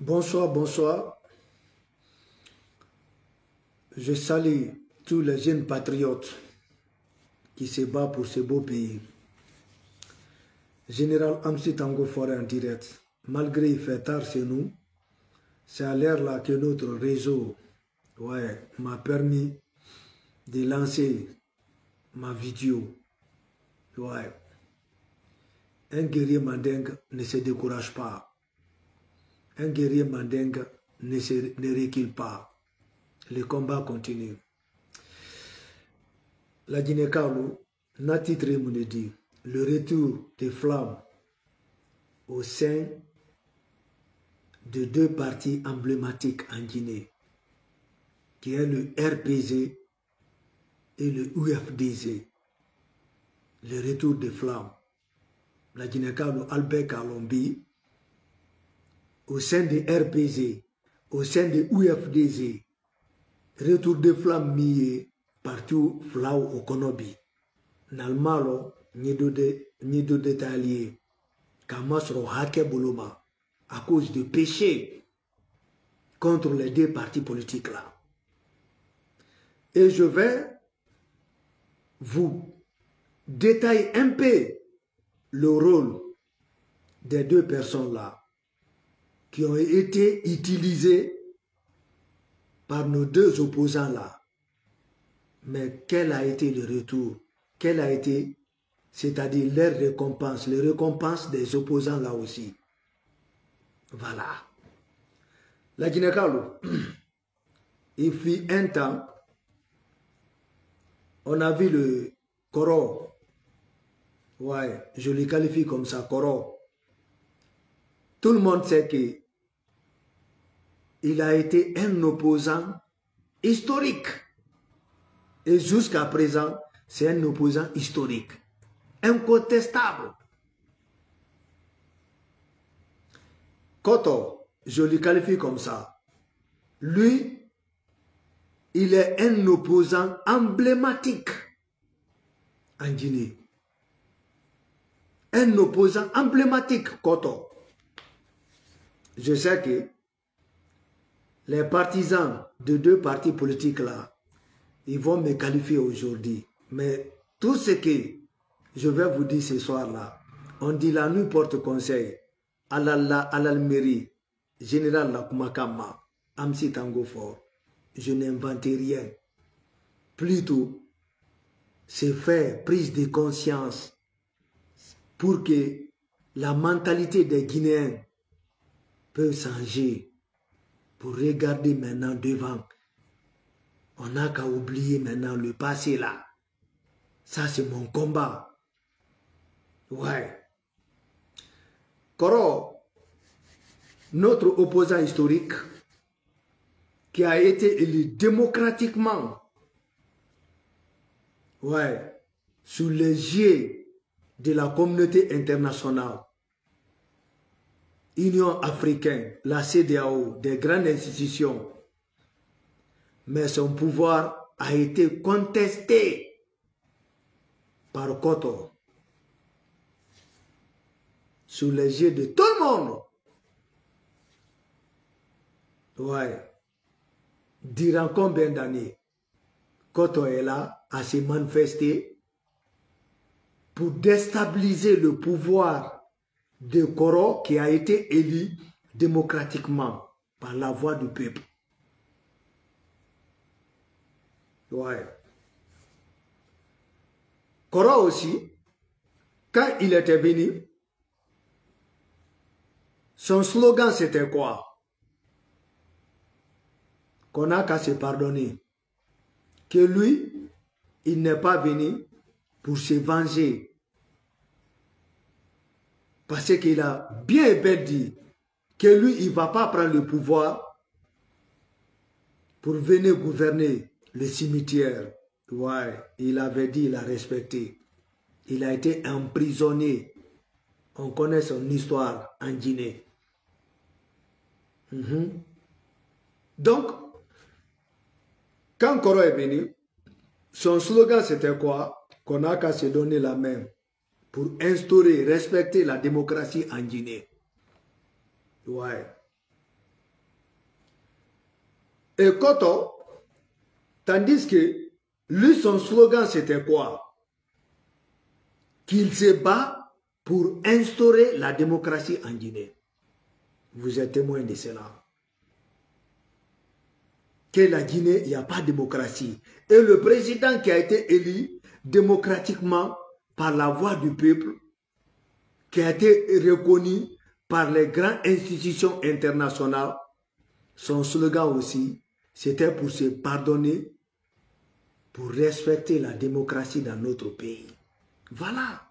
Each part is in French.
Bonsoir, bonsoir. Je salue tous les jeunes patriotes qui se battent pour ce beau pays. Général Amsi Tango Forêt en direct. Malgré il fait tard chez nous, c'est à l'heure là que notre réseau m'a permis de lancer ma vidéo. Un guerrier mandingue ne se décourage pas. Un guerrier mandingue ne recule pas. Le combat continue. La Guinée-Kalou n'a titré mon dit le retour des flammes au sein de deux partis emblématiques en Guinée, qui est le RPG et le UFDG. Le retour des flammes. La Guinée-Kalou Albert Kalombi, au sein de RPG, au sein de UFDG, retour des flammes mié partout flau au Konobi. Nalmalo, nido détaillé, Kamasro Hake Boloma, à cause de péché contre les deux partis politiques là. Et je vais vous détailler un peu le rôle des deux personnes là qui ont été utilisées par nos deux opposants là. Mais quel a été le retour? Quel a été, c'est-à-dire leur récompense, les récompenses des opposants là aussi. Voilà. La Guinée-Kalou, il fut un temps, on a vu le Koro. Ouais, je le qualifie comme ça, Koro. Tout le monde sait que il a été un opposant historique. Et jusqu'à présent, c'est un opposant historique. Incontestable. Koto, je le qualifie comme ça. Lui, il est un opposant emblématique en Guinée. Un opposant emblématique, Koto. Je sais que les partisans de deux partis politiques là, ils vont me qualifier aujourd'hui. Mais tout ce que je vais vous dire ce soir là, on dit la nuit porte conseil. Alalmeri, général Lakumakama, Amsi Tango Fort. Je n'invente rien. Plutôt, c'est faire prise de conscience pour que la mentalité des Guinéens peut changer. Pour regarder maintenant devant. On n'a qu'à oublier maintenant le passé là. Ça c'est mon combat. Ouais. Koro, notre opposant historique, qui a été élu démocratiquement, sous les yeux de la communauté internationale, Union africaine, la CEDEAO, des grandes institutions, mais son pouvoir a été contesté par Koto, sous les yeux de tout le monde. Durant combien d'années Koto est là à se manifester pour déstabiliser le pouvoir de Koro qui a été élu démocratiquement par la voix du peuple. Koro aussi, quand il était venu, son slogan c'était quoi? Qu'on n'a qu'à se pardonner. Que lui, il n'est pas venu pour se venger. Parce qu'il a bien et bien dit que lui, il ne va pas prendre le pouvoir pour venir gouverner le cimetière. Il avait dit, il a respecté. Il a été emprisonné. On connaît son histoire en Guinée. Donc, quand Koro est venu, son slogan c'était quoi? Qu'on n'a qu'à se donner la main pour instaurer, respecter la démocratie en Guinée. Et Koto, tandis que lui, son slogan, c'était quoi? Qu'il se bat pour instaurer la démocratie en Guinée. Vous êtes témoin de cela. Que la Guinée, il n'y a pas de démocratie. Et le président qui a été élu démocratiquement par la voix du peuple, qui a été reconnu par les grandes institutions internationales, son slogan aussi, c'était pour se pardonner, pour respecter la démocratie dans notre pays. Voilà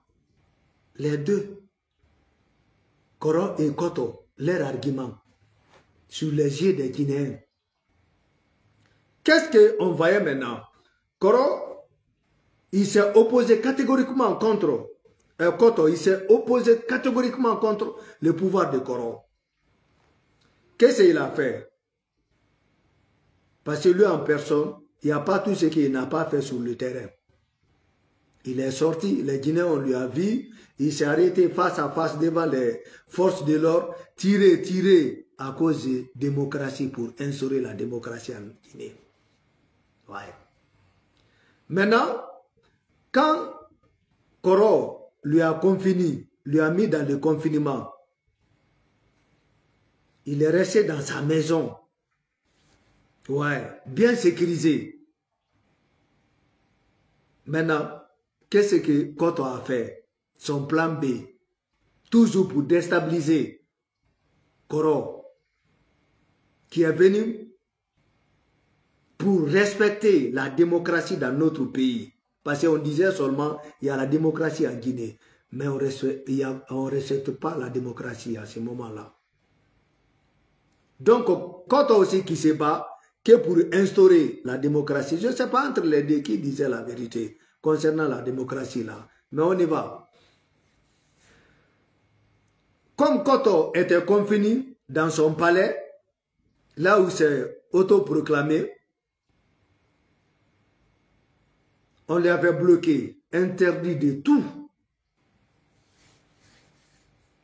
les deux, Koro et Koto, leur argument sur les yeux des Guinéens. Qu'est-ce qu'on voyait maintenant? Koro, il s'est opposé catégoriquement contre Koto, il s'est opposé catégoriquement contre le pouvoir de Koro. Qu'est-ce qu'il a fait? Parce que lui en personne, il n'y a pas tout ce qu'il n'a pas fait sur le terrain. Il est sorti, les Guinéens, on lui a vu, il s'est arrêté face à face devant les forces de l'ordre, tiré à cause de démocratie pour instaurer la démocratie en Guinée. Ouais. Maintenant, quand Koro lui a confiné, lui a mis dans le confinement, il est resté dans sa maison. Ouais, bien sécurisé. Maintenant, qu'est-ce que Koto a fait? Son plan B, toujours pour déstabiliser Koro, qui est venu pour respecter la démocratie dans notre pays. Parce qu'on disait seulement, il y a la démocratie en Guinée, mais on ne respecte pas la démocratie à ce moment-là. Donc, Koto aussi qui se bat, que pour instaurer la démocratie, je ne sais pas entre les deux qui disaient la vérité concernant la démocratie là, mais on y va. Comme Koto était confiné dans son palais, là où c'est autoproclamé, on lui avait bloqué, interdit de tout.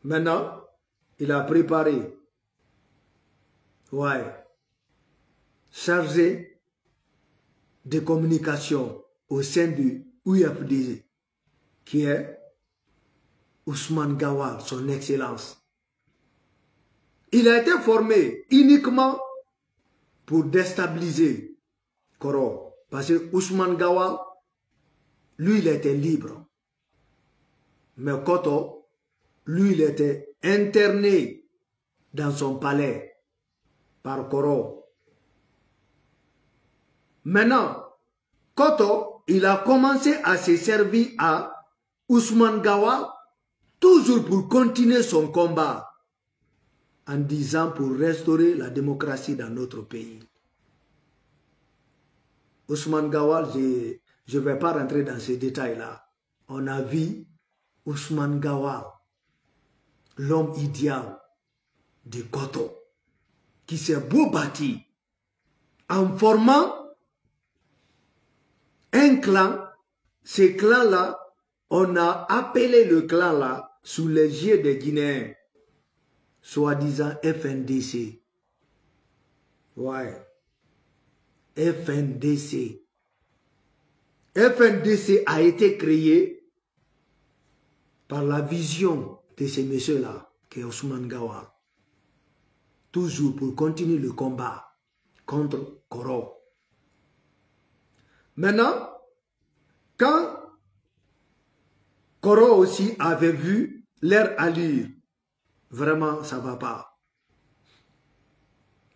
Maintenant, il a préparé, chargé de communication au sein du UFD, qui est Ousmane Gawal, son excellence. Il a été formé uniquement pour déstabiliser Koro. Parce que Ousmane Gawal, lui, il était libre. Mais Koto, lui, il était interné dans son palais par Koro. Maintenant, Koto, il a commencé à se servir à Ousmane Gawal, toujours pour continuer son combat, en disant pour restaurer la démocratie dans notre pays. Ousmane Gawal, je ne vais pas rentrer dans ces détails-là. On a vu Ousmane Gawal, l'homme idéal de Koto, qui s'est beau bâti en formant un clan. Ces clans-là, on a appelé le clan-là sous les yeux des Guinéens, soi-disant FNDC. Ouais. FNDC. FNDC a été créé par la vision de ces messieurs-là, qui est Ousmane Gawal. Toujours pour continuer le combat contre Koro. Maintenant, quand Koro aussi avait vu leur allure, vraiment ça ne va pas.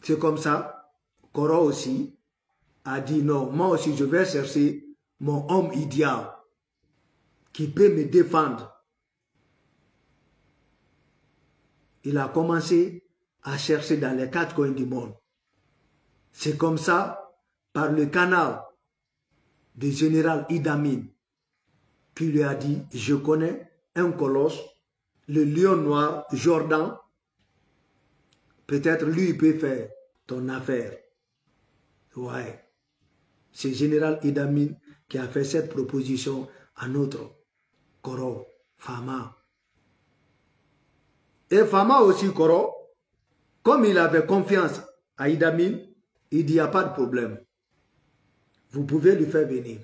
C'est comme ça, Koro aussi a dit non, moi aussi je vais chercher mon homme idéal qui peut me défendre. Il a commencé à chercher dans les 4 coins du monde. C'est comme ça, par le canal du général Idi Amin, qui lui a dit, je connais un colosse, le lion noir, Jordan, peut-être lui il peut faire ton affaire. Ouais. C'est le général Idi Amin qui a fait cette proposition à notre Koro, Fama. Et Fama aussi, Koro, comme il avait confiance à Idi Amin, Il dit, il n'y a pas de problème. Vous pouvez lui faire venir.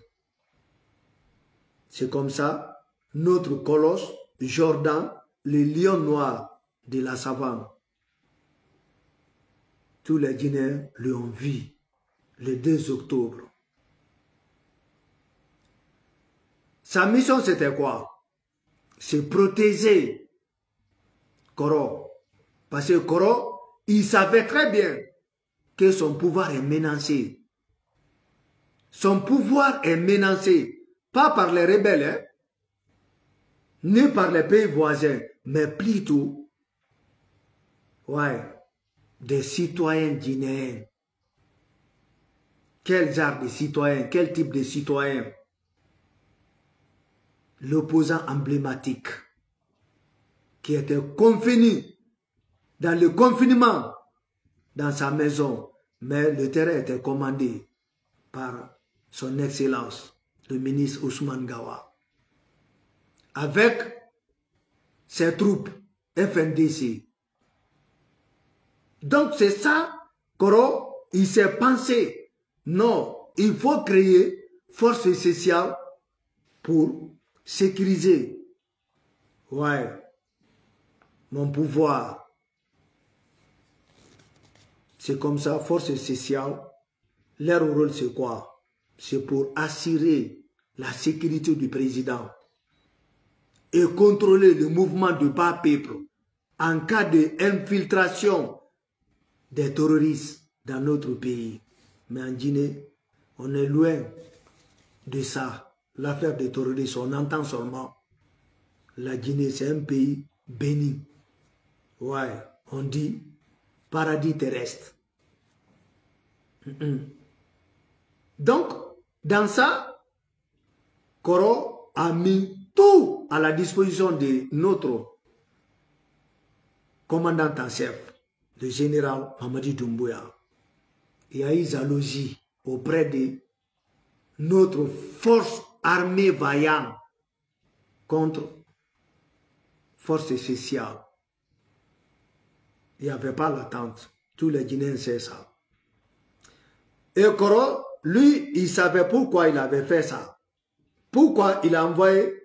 C'est comme ça, notre colosse, Jordan, le lion noir de la savane, tous les Guinéens lui ont vu le 2 octobre. Sa mission, c'était quoi? C'est protéger Koro. Parce que Koro, il savait très bien que son pouvoir est menacé. Son pouvoir est menacé, pas par les rebelles, hein, ni par les pays voisins, mais plutôt, ouais, des citoyens guinéens. Quel genre de citoyens? Quel type de citoyens? L'opposant emblématique qui était confiné dans le confinement dans sa maison, mais le terrain était commandé par son Excellence, le ministre Ousmane Gawa, avec ses troupes FNDC. Donc c'est ça, Koro, il s'est pensé, non, il faut créer force spéciale pour sécuriser, ouais, mon pouvoir. C'est comme ça, force spéciale, leur rôle c'est quoi? C'est pour assurer la sécurité du président et contrôler le mouvement du bas peuple en cas d'infiltration des terroristes dans notre pays. Mais en Guinée, on est loin de ça. L'affaire des terroristes, on entend seulement. La Guinée, c'est un pays béni. Ouais, on dit paradis terrestre. Donc, dans ça, Koro a mis tout à la disposition de notre commandant en chef, le général Mamadi Doumbouya. Il y a eu jalousie auprès de notre force armée vaillante contre force spéciale. Il n'y avait pas l'attente. Tous les Guinéens savent ça. Et Koro, lui, il savait pourquoi il avait fait ça. Pourquoi il a envoyé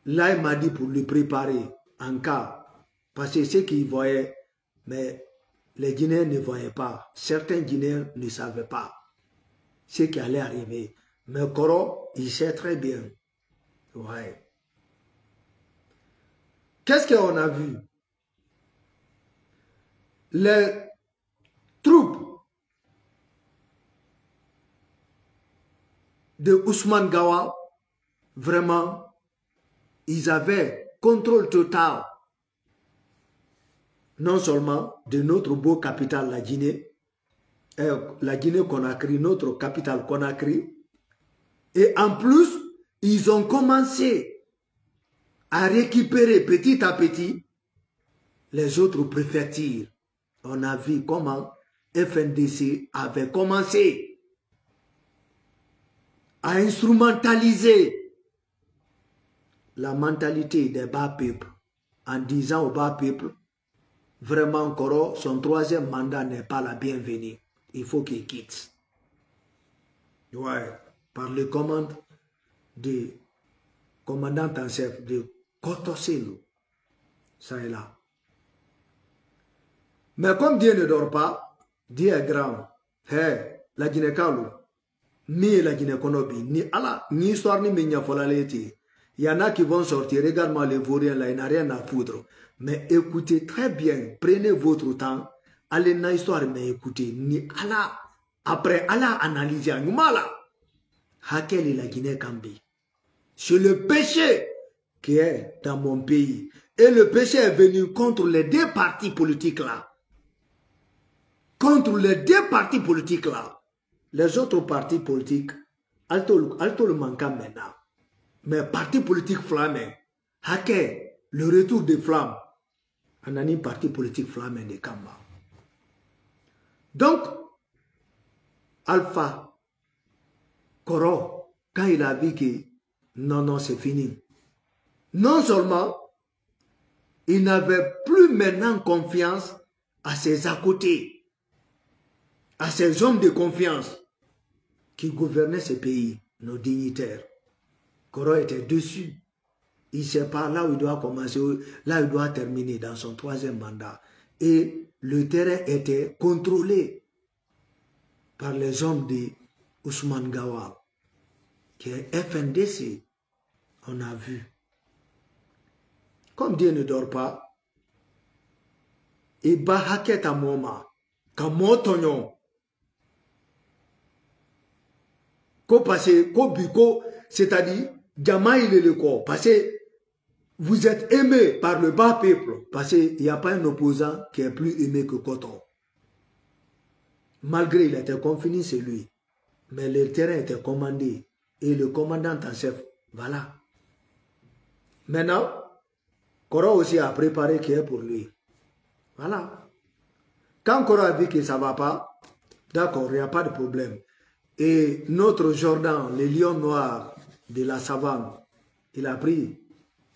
Laïmadi pour lui préparer en cas. Parce que ce qu'il voyait, mais les Guinéens ne voyaient pas. Certains Guinéens ne savaient pas ce qui allait arriver. Mais Koro, il sait très bien. Ouais. Qu'est-ce qu'on a vu? Les troupes de Ousmane Gawa, vraiment, ils avaient contrôle total, non seulement de notre beau capitale, la Guinée Conakry, notre capitale Conakry, et en plus, ils ont commencé à récupérer petit à petit les autres préfectures. On a vu comment FNDC avait commencé à instrumentaliser la mentalité des bas peuples en disant aux bas peuples, vraiment Koro, son 3e mandat n'est pas la bienvenue. Il faut qu'il quitte. Ouais, par les commandes du commandant en chef de Kotoselo. Ça est là. Mais comme Dieu ne dort pas, Dieu est grand. Hey, la Guinée Kalou, ni la Guinée Konobi, ni Allah, ni histoire ni Menya Folaleti. Il y en a qui vont sortir, regarde-moi les vauriens là, il n'a rien à foutre. Mais écoutez très bien, prenez votre temps, allez dans l'histoire, mais écoutez, ni Allah, après Allah analyse, Noumala, Hakel et la Guinée Kambi. C'est le péché qui est dans mon pays. Et le péché est venu contre les 2 partis politiques là. Contre les 2 partis politiques là. Les autres partis politiques, alto le manquant maintenant. Mais parti politique flammé, Haké, le retour des flammes, on a un parti politique flammé de Kamba. Donc, Alpha, Koro, quand il a vu que non, c'est fini. Non seulement, il n'avait plus maintenant confiance à ses à côté. à ces hommes de confiance qui gouvernaient ce pays, nos dignitaires. Koro était dessus. Il ne sait pas là où il doit commencer, là où il doit terminer dans son 3e mandat. Et le terrain était contrôlé par les hommes de Ousmane Gawal, qui est FNDC, on a vu. Comme Dieu ne dort pas, et Bahaket à Moma, Kamotonyon, Ko passé, ko biko, c'est-à-dire, Jamaï le corps, parce que vous êtes aimé par le bas peuple, parce qu'il n'y a pas un opposant qui est plus aimé que Koton. Malgré il était confiné, c'est lui. Mais le terrain était commandé. Et le commandant en chef, voilà. Maintenant, Koro aussi a préparé qui est pour lui. Voilà. Quand Koro a vu que ça ne va pas, d'accord, il n'y a pas de problème. Et notre Jordan, le lion noir de la savane, il a pris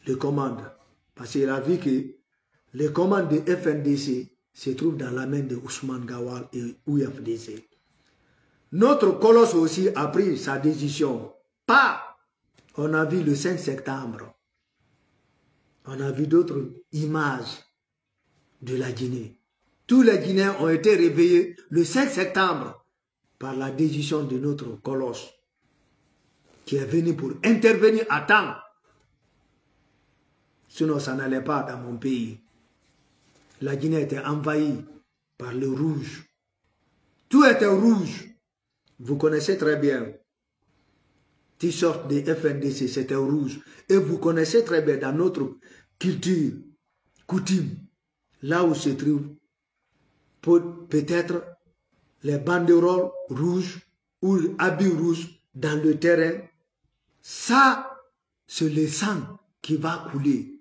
les commandes. Parce qu'il a vu que les commandes de FNDC se trouvent dans la main de Ousmane Gawal et UFDC. Notre colosse aussi a pris sa décision. Pas, on a vu le 5 septembre. On a vu d'autres images de la Guinée. Tous les Guinéens ont été réveillés le 5 septembre par la décision de notre colosse qui est venu pour intervenir à temps. Sinon, ça n'allait pas dans mon pays. La Guinée était envahie par le rouge. Tout était rouge. Vous connaissez très bien. T-shirt de FNDC, c'était rouge. Et vous connaissez très bien dans notre culture, coutume, là où se trouvent peut-être les banderoles rouges ou habits rouges dans le terrain. Ça, c'est le sang qui va couler.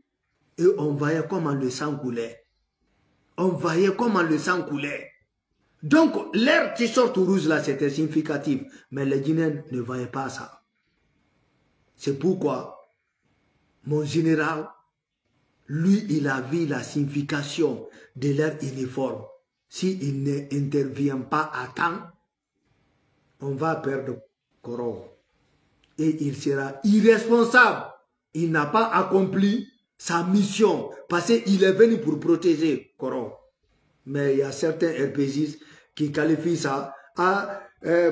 Et on voyait comment le sang coulait. On voyait comment le sang coulait. Donc, l'air qui sort rouge là, c'était significatif. Mais les Guinéens ne voyaient pas ça. C'est pourquoi mon général, lui, il a vu la signification de leur uniforme. S'il n'intervient pas à temps, on va perdre Koro. Et il sera irresponsable. Il n'a pas accompli sa mission parce qu'il est venu pour protéger Koro. Mais il y a certains RPGistes qui qualifient ça à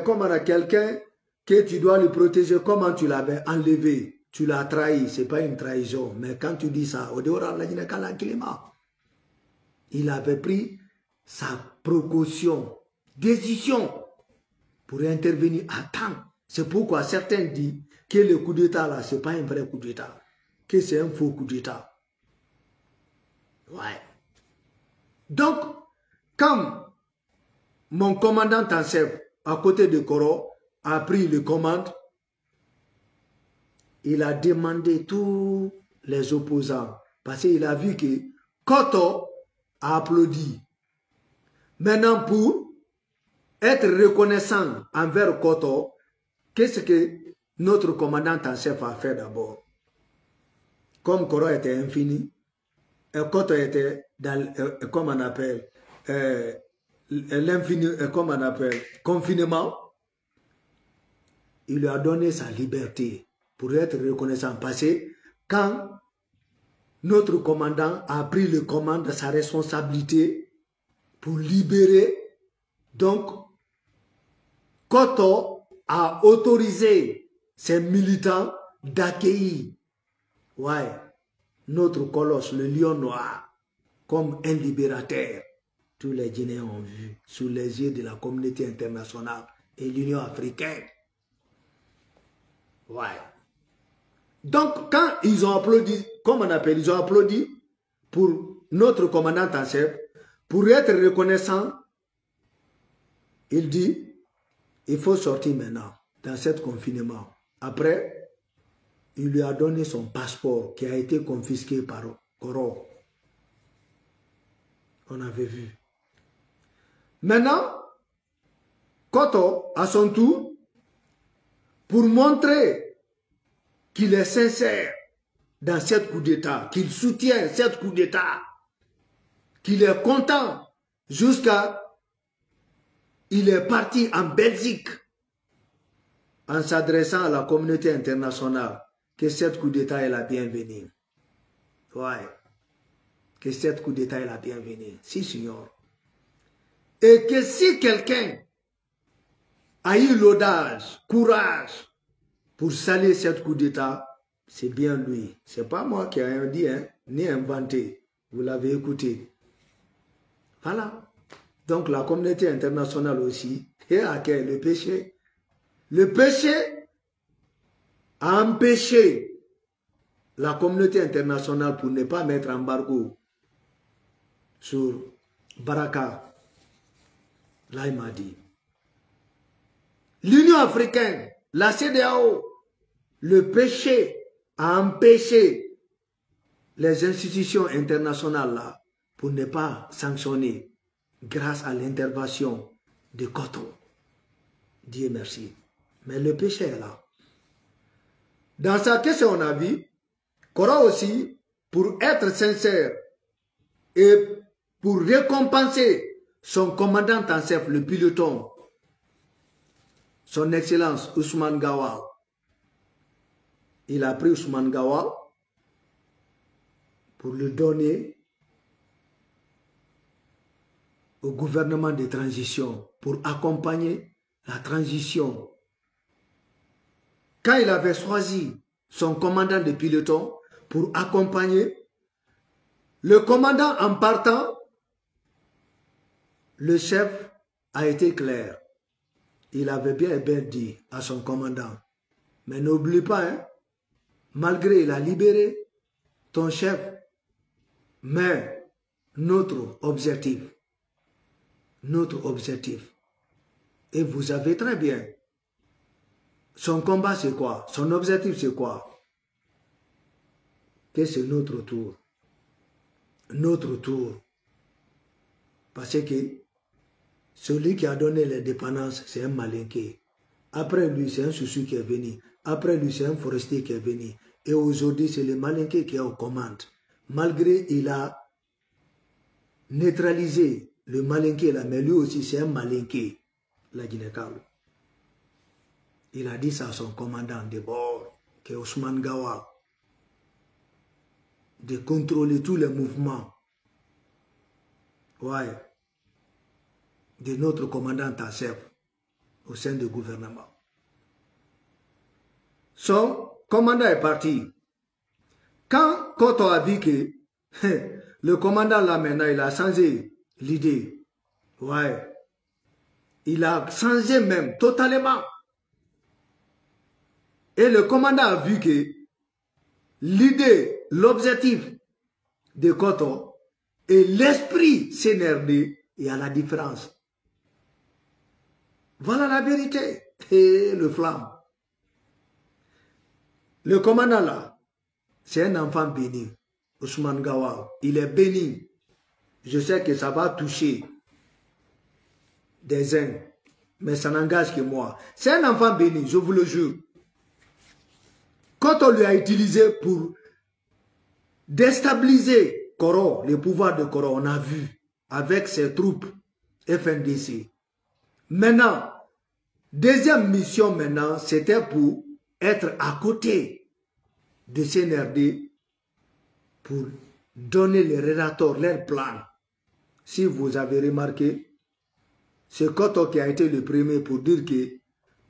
comme on a quelqu'un que tu dois le protéger, comment tu l'avais enlevé, tu l'as trahi, ce n'est pas une trahison. Mais quand tu dis ça, au dehors de la climat, il avait pris sa précaution, décision pour intervenir à temps. C'est pourquoi certains disent que le coup d'État là, ce n'est pas un vrai coup d'État, que c'est un faux coup d'État. Ouais. Donc, comme mon commandant en chef, à côté de Koro, a pris les commandes, il a demandé tous les opposants, parce qu'il a vu que Koto a applaudi. Maintenant, pour être reconnaissant envers Koto, qu'est-ce que notre commandant en chef a fait d'abord? Comme Koro était infini, et Koto était dans, comme on appelle, l'infini, comme on appelle, confinement, il lui a donné sa liberté pour être reconnaissant. Parce que quand notre commandant a pris le commande de sa responsabilité pour libérer, donc Koto a autorisé ses militants d'accueillir notre colosse, le lion noir, comme un libérateur. Tous les Guinéens ont vu sous les yeux de la communauté internationale et l'Union africaine. Ouais. Donc, quand ils ont applaudi, comme on appelle, ils ont applaudi pour notre commandant en chef, pour être reconnaissant, il dit, il faut sortir maintenant, dans ce confinement. Après, il lui a donné son passeport qui a été confisqué par Koro. On avait vu. Maintenant, Koto, à son tour, pour montrer qu'il est sincère dans cette coup d'État, qu'il soutient cette coup d'État, qu'il est content jusqu'à il est parti en Belgique en s'adressant à la communauté internationale que cet coup d'État est la bienvenue. Ouais. Que cet coup d'État est la bienvenue. Si, signor. Et que si quelqu'un a eu l'audace, courage pour saluer cet coup d'État, c'est bien lui. C'est pas moi qui ai dit, hein, ni inventé. Vous l'avez écouté. Voilà. Donc la communauté internationale aussi, et à quel le péché? Le péché a empêché la communauté internationale pour ne pas mettre embargo sur Baraka. Là, il m'a dit. L'Union africaine, la CEDEAO, le péché a empêché les institutions internationales là pour ne pas sanctionner grâce à l'intervention de Koto. Dieu merci. Mais le péché est là. Dans ça, qu'est-ce qu'on a vu? Kora aussi, pour être sincère et pour récompenser son commandant en chef, le piloton, son Excellence Ousmane Gawal. Il a pris Ousmane Gawal pour le donner au gouvernement de transition, pour accompagner la transition. Quand il avait choisi son commandant de piloton pour accompagner, le commandant en partant, le chef a été clair. Il avait bien et bien dit à son commandant, mais n'oublie pas, hein, malgré il a libéré ton chef, mais notre objectif, et vous savez très bien, son combat c'est quoi? Son objectif c'est quoi? Que c'est notre tour. Notre tour. Parce que celui qui a donné les dépendances, c'est un malinqué. Après lui, c'est un souci qui est venu. Après lui, c'est un forestier qui est venu. Et aujourd'hui, c'est le malinqué qui est aux commandes. Malgré il a neutralisé le malinqué là, mais lui aussi, c'est un malinqué, la Guinée-Kalo. Il a dit ça à son commandant de bord, qui est Ousmane Gawal, de contrôler tous les mouvements. Ouais. De notre commandant en chef au sein du gouvernement. Son commandant est parti. Quand Koto a vu que le commandant là maintenant, il a changé l'idée. Ouais. Il a changé même totalement. Et le commandant a vu que l'idée, l'objectif de Koto et l'esprit CNRD, il y a la différence. Voilà la vérité. Et le flamme. Le commandant là, c'est un enfant béni. Ousmane Gawal, il est béni. Je sais que ça va toucher des uns, mais ça n'engage que moi. C'est un enfant béni, je vous le jure. Quand on lui a utilisé pour déstabiliser Koro, le pouvoir de Koro, on a vu avec ses troupes FNDC. Maintenant, deuxième mission maintenant, c'était pour être à côté de CNRD pour donner les rédacteurs leur plan. Si vous avez remarqué, c'est Koto qui a été le premier pour dire que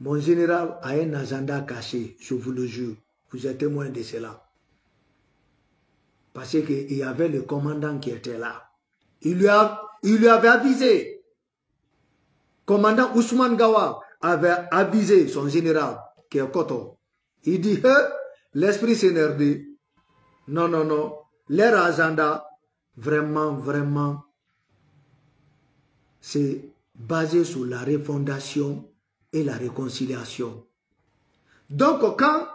mon général a un agenda caché, je vous le jure. Vous êtes témoin de cela. Parce qu'il y avait le commandant qui était là. Il lui avait avisé. Commandant Ousmane Gawal avait avisé son général, qui est Koto. Il dit, l'esprit CNRD, non, non, non, leur agenda, vraiment, c'est basé sur la refondation et la réconciliation. Donc, quand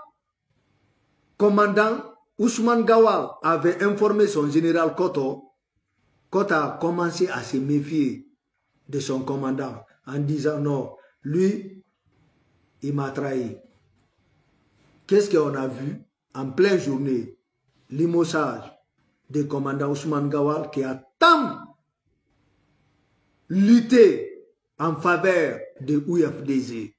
commandant Ousmane Gawal avait informé son général Koto, Koto a commencé à se méfier de son commandant en disant non, lui, il m'a trahi. Qu'est-ce qu'on a vu en pleine journée? Limogeage du commandant Ousmane Gawal qui a tant lutté en faveur de UFDZ,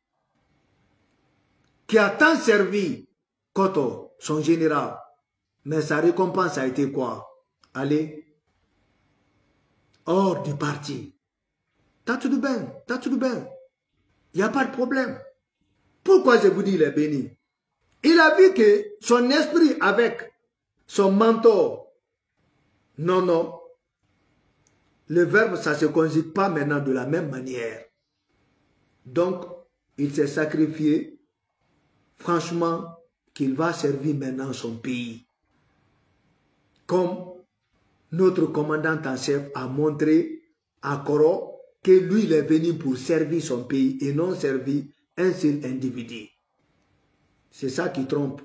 qui a tant servi Koto, son général, mais sa récompense a été quoi? Aller hors du parti. T'as tout bien, il n'y a pas de problème. Pourquoi je vous dis il est béni? Il a vu que son esprit avec son mentor, non, le verbe, ça ne se conjugue pas maintenant de la même manière. Donc, il s'est sacrifié, franchement, qu'il va servir maintenant son pays. Comme notre commandant en chef a montré à Koro que lui, il est venu pour servir son pays et non servir un seul individu. C'est ça qui trompe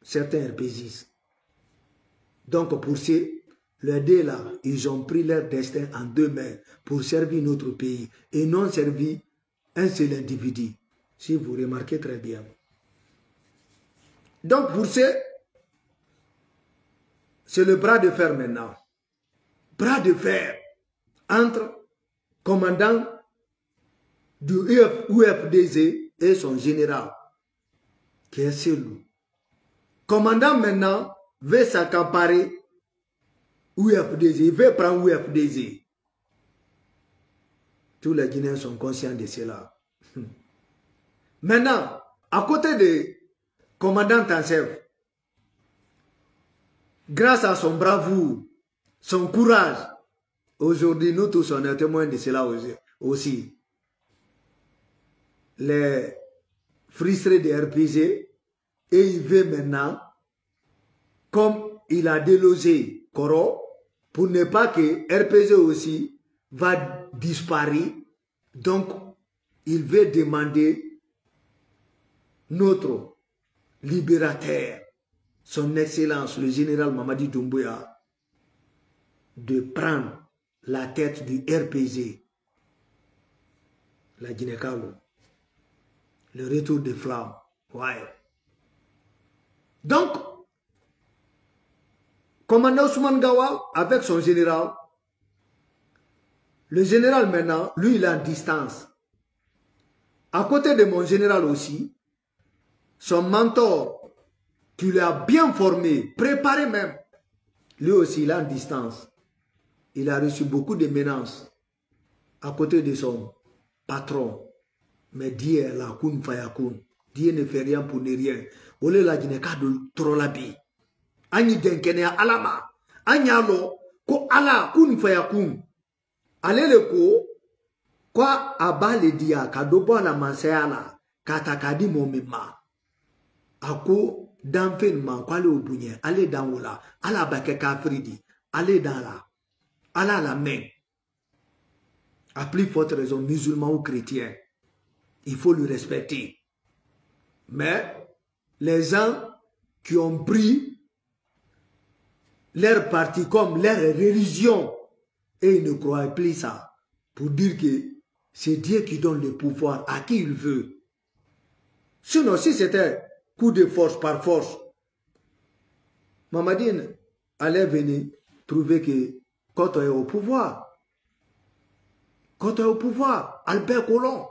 certains RPGistes. Donc, pour ces, les deux là, ils ont pris leur destin en deux mains pour servir notre pays et non servir un seul individu. Si vous remarquez très bien. Donc, pour ces, c'est le bras de fer maintenant. Bras de fer entre commandant du UFDZ et son général, qui est Selou. Commandant maintenant veut s'accaparer UFDZ, il veut prendre UFDZ. Tous les Guinéens sont conscients de cela. Maintenant, à côté de commandant en chef, grâce à son bravoure, son courage, aujourd'hui nous tous on est témoins de cela aussi. Les frustrés de RPG, et il veut maintenant, comme il a délogé Koro, pour ne pas que RPG aussi va disparaître, donc il veut demander notre libérateur, son excellence, le général Mamadi Doumbouya, de prendre la tête du RPG, la Guinée-Kalo. Le retour des flammes. Ouais. Donc, commandant Ousmane Gawa, avec son général, le général maintenant, lui, il est en distance. À côté de mon général aussi, son mentor, qui l'a bien formé, préparé même, lui aussi, il est en distance. Il a reçu beaucoup de menaces à côté de son patron. Mais Dieu est là, kun fayakun. Dieu ne fait rien pour ne rien. Ole la Guinée ka de trolabi. Ani denkene alama. Anyalo ko ala kun fayakun. Alele ko kwa abale dia kadobo la mansayala katakadi momima. Ako danfen man kwa le obunye ale dans la ala bake kafridi ale dans la ala la main. À plus forte raison musulman ou chrétien. Il faut le respecter. Mais les gens qui ont pris leur parti comme leur religion et ils ne croient plus ça pour dire que c'est Dieu qui donne le pouvoir à qui il veut. Sinon, si c'était coup de force par force, Mamadine allait venir trouver que quand on est au pouvoir, Albert Colomb.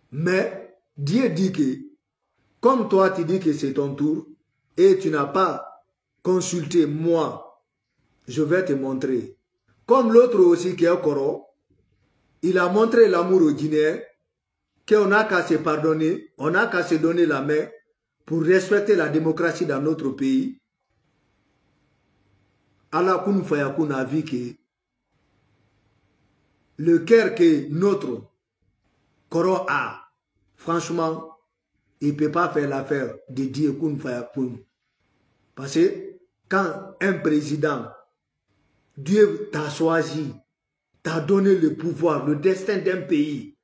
Mais Dieu dit que, comme toi tu dis que c'est ton tour, et tu n'as pas consulté moi, je vais te montrer. Comme l'autre aussi qui est Koro, il a montré l'amour aux Guinéens, qu'on n'a qu'à se pardonner, on n'a qu'à se donner la main pour respecter la démocratie dans notre pays. Allah Koun Fayakoun a vu que le cœur que notre Koro a, franchement, il ne peut pas faire l'affaire de Dieu Koun Fayakoun. Parce que quand un président, Dieu t'a choisi, t'a donné le pouvoir, le destin d'un pays,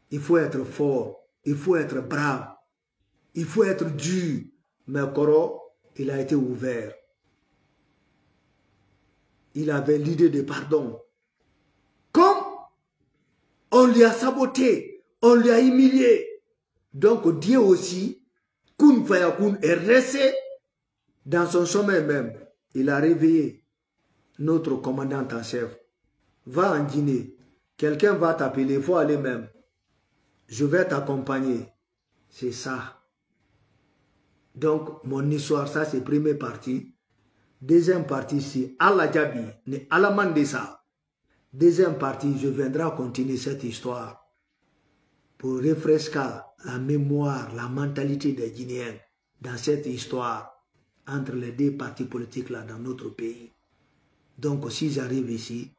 il faut être fort, il faut être brave, il faut être dur. Mais Koro, il a été ouvert. Il avait l'idée de pardon. Comme on lui a saboté, on lui a humilié. Donc Dieu aussi, Koun Fayakoun est resté dans son sommeil même. Il a réveillé notre commandant en chef. Va en Guinée, quelqu'un va t'appeler, il faut aller même. Je vais t'accompagner. C'est ça. Donc, mon histoire, ça c'est première partie. Deuxième partie, c'est Allah Jabi, ne Allah Mandesa. Deuxième partie, je viendrai continuer cette histoire pour rafraîchir la mémoire, la mentalité des Guinéens dans cette histoire entre les deux partis politiques là dans notre pays. Donc, si j'arrive ici,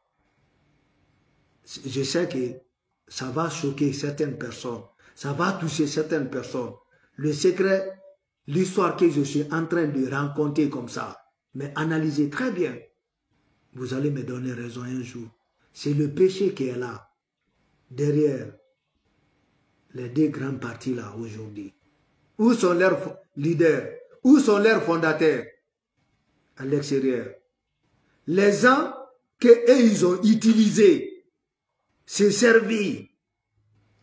je sais que ça va choquer certaines personnes, ça va toucher certaines personnes. Le secret, l'histoire que je suis en train de raconter comme ça, mais analysez très bien. Vous allez me donner raison un jour. C'est le péché qui est là, derrière les deux grands partis là aujourd'hui. Où sont leurs leaders? Où sont leurs fondateurs? À l'extérieur. Les gens qu'ils ont utilisés, se servis,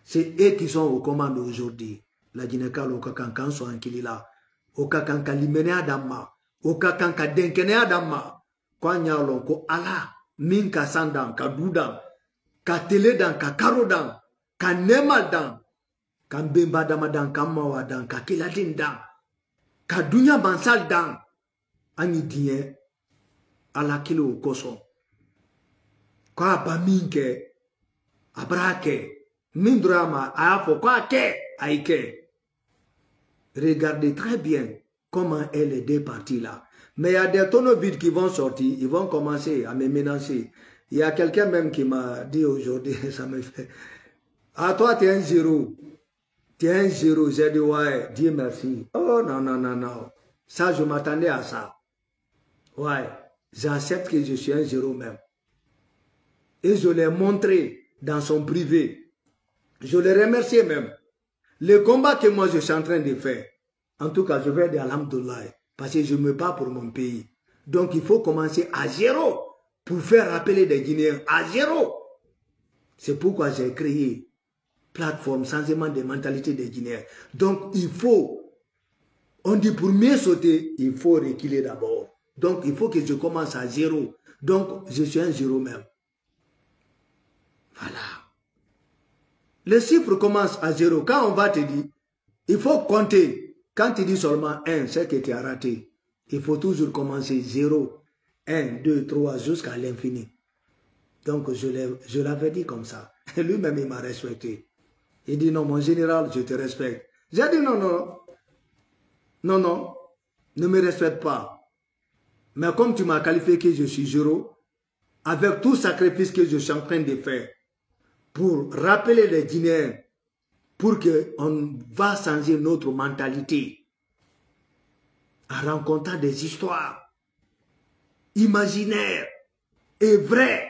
c'est eux qui sont aux commandes aujourd'hui. La Guinée-Kal au kakankan so ankilila, au kakanka limene adama, au kakanka denkene adama, kwa nyalo ko ala, min ka sandan, ka dudan, ka tele dan, ka karo dan, ka nemal dan, ka mbemba damadan, ka mawa dan, ka kiladin dan, ka dunya bansal dan, anyi diye, ala kilo koso. Kwa ba minke, abrake, mindrama, ayafo, kwa ke, aike. Regardez très bien comment est les deux parties là. Mais il y a des tonneaux vides qui vont sortir, ils vont commencer à me menacer. Il y a quelqu'un même qui m'a dit aujourd'hui, ça me fait... Ah toi, tu es un zéro. Tu es un zéro, j'ai dit ouais, Dieu merci. Oh non, non, non, non. Ça, je m'attendais à ça. Ouais, j'accepte que je suis un zéro même. Et je l'ai montré dans son privé. Je l'ai remercié même. Le combat que moi je suis en train de faire, en tout cas je vais dire alhamdoulilah, parce que je me bats pour mon pays. Donc il faut commencer à zéro pour faire rappeler des Guinéens à zéro. C'est pourquoi j'ai créé plateforme changement de mentalité des Guinéens. Donc il faut, on dit pour mieux sauter, il faut reculer d'abord. Donc il faut que je commence à zéro. Donc je suis un zéro même. Voilà. Les chiffres commencent à zéro. Quand on va te dire, il faut compter. Quand tu dis seulement 1, c'est que tu as raté. Il faut toujours commencer 0, 1, 2, 3, jusqu'à l'infini. Donc, je l'avais dit comme ça. Lui-même, il m'a respecté. Il dit, non, mon général, je te respecte. J'ai dit, non, non. Non, non. Ne me respecte pas. Mais comme tu m'as qualifié que je suis 0, avec tout sacrifice que je suis en train de faire, pour rappeler les Guinéens, pour qu'on va changer notre mentalité, en rencontrant des histoires imaginaires et vraies.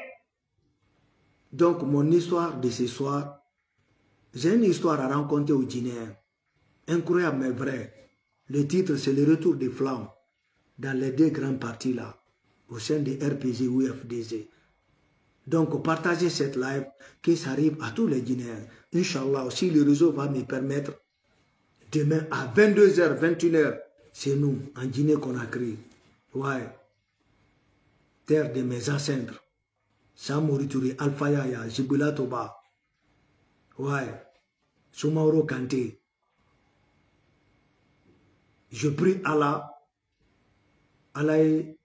Donc, mon histoire de ce soir, j'ai une histoire à raconter aux Guinéens, incroyable mais vrai. Le titre, c'est le retour des flammes dans les deux grands partis là, au sein de RPG ou FDZ. Donc, partagez cette live, que ça arrive à tous les Guinéens. Inch'Allah, si le réseau va me permettre, demain à 22h, 21h, c'est nous, en Guinée-Conakry. Ouais. Terre de mes ancêtres. Samourituri, Alpha Yaya, Jibula Toba. Ouais. Soumaoro Kanté. Je prie Allah. Allah est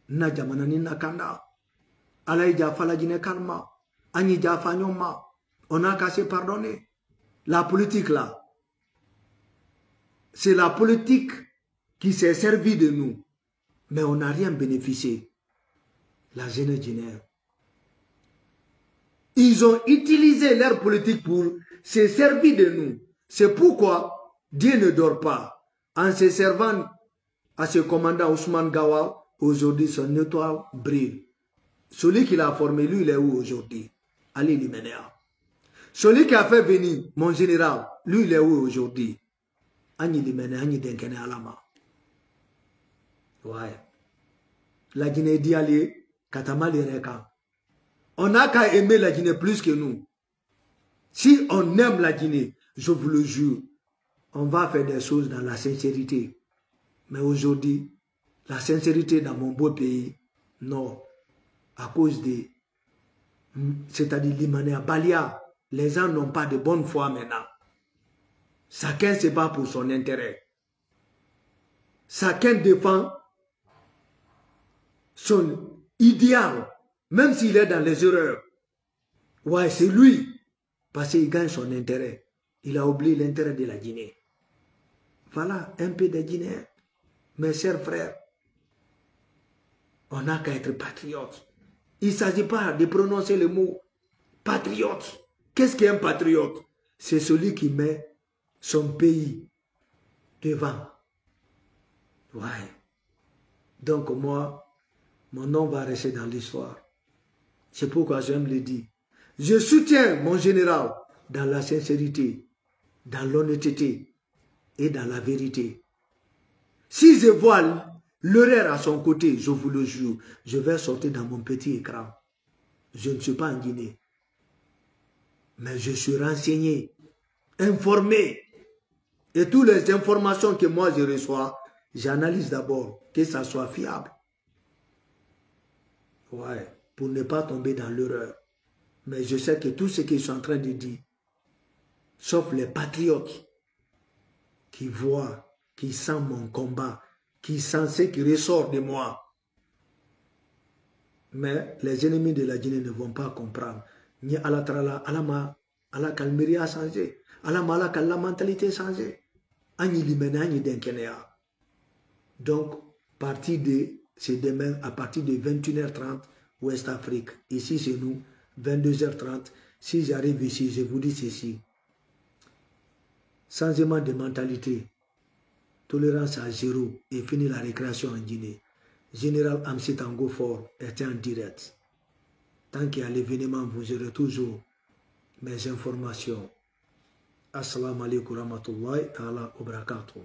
Najamanani Nakanda. Allah Jafa la Guinée Kalma, Ani Jafa Nyoma, on a qu'à se pardonner. La politique là, c'est la politique qui s'est servie de nous, mais on n'a rien bénéficié. La jeunesse guinéenne. Ils ont utilisé leur politique pour se servir de nous. C'est pourquoi Dieu ne dort pas. En se servant à ce commandant Ousmane Gawa, aujourd'hui son étoile brille. Celui qui l'a formé, lui, il est où aujourd'hui? Ali Liménéa. Celui qui a fait venir mon général, lui, il est où aujourd'hui? Ani Liménéa, Ani Denkene Alama. Ouais. La Guinée dit aller, Katama Lireka. On n'a qu'à aimer la Guinée plus que nous. Si on aime la Guinée, je vous le jure, on va faire des choses dans la sincérité. Mais aujourd'hui, la sincérité dans mon beau pays, non. À cause de c'est-à-dire Limania, Balia, les gens n'ont pas de bonne foi maintenant. Chacun se bat pour son intérêt. Chacun défend son idéal, même s'il est dans les erreurs. Ouais, c'est lui, parce qu'il gagne son intérêt. Il a oublié l'intérêt de la Guinée. Voilà, un peu de Guinéens. Mes chers frères, on n'a qu'à être patriote. Il ne s'agit pas de prononcer le mot patriote. Qu'est-ce qu'un patriote? C'est celui qui met son pays devant. Ouais. Donc moi, mon nom va rester dans l'histoire. C'est pourquoi j'aime le dire. Je soutiens mon général dans la sincérité, dans l'honnêteté et dans la vérité. Si je vois l'erreur à son côté, je vous le jure, je vais sortir dans mon petit écran. Je ne suis pas en Guinée. Mais je suis renseigné, informé. Et toutes les informations que moi je reçois, j'analyse d'abord, que ça soit fiable. Ouais, pour ne pas tomber dans l'erreur. Mais je sais que tout ce qu'ils sont en train de dire, sauf les patriotes qui voient, qui sentent mon combat, qui sentent ce qui ressort de moi. Mais les ennemis de la Guinée ne vont pas comprendre. Ni ala trala, ala calmerie a changé. La mentalité a changé. Ani limena, ani denkenea. Donc, c'est demain, à partir de 21h30, Ouest Afrique. Ici, c'est nous, 22h30. Si j'arrive ici, je vous dis ceci. Changement de mentalité. Tolérance à zéro et fini la récréation en Guinée. Général Amsi Tango Fort était en direct. Tant qu'il y a l'événement, vous aurez toujours mes informations. Assalamu alaikum wa rahmatullahi wa barakatuh.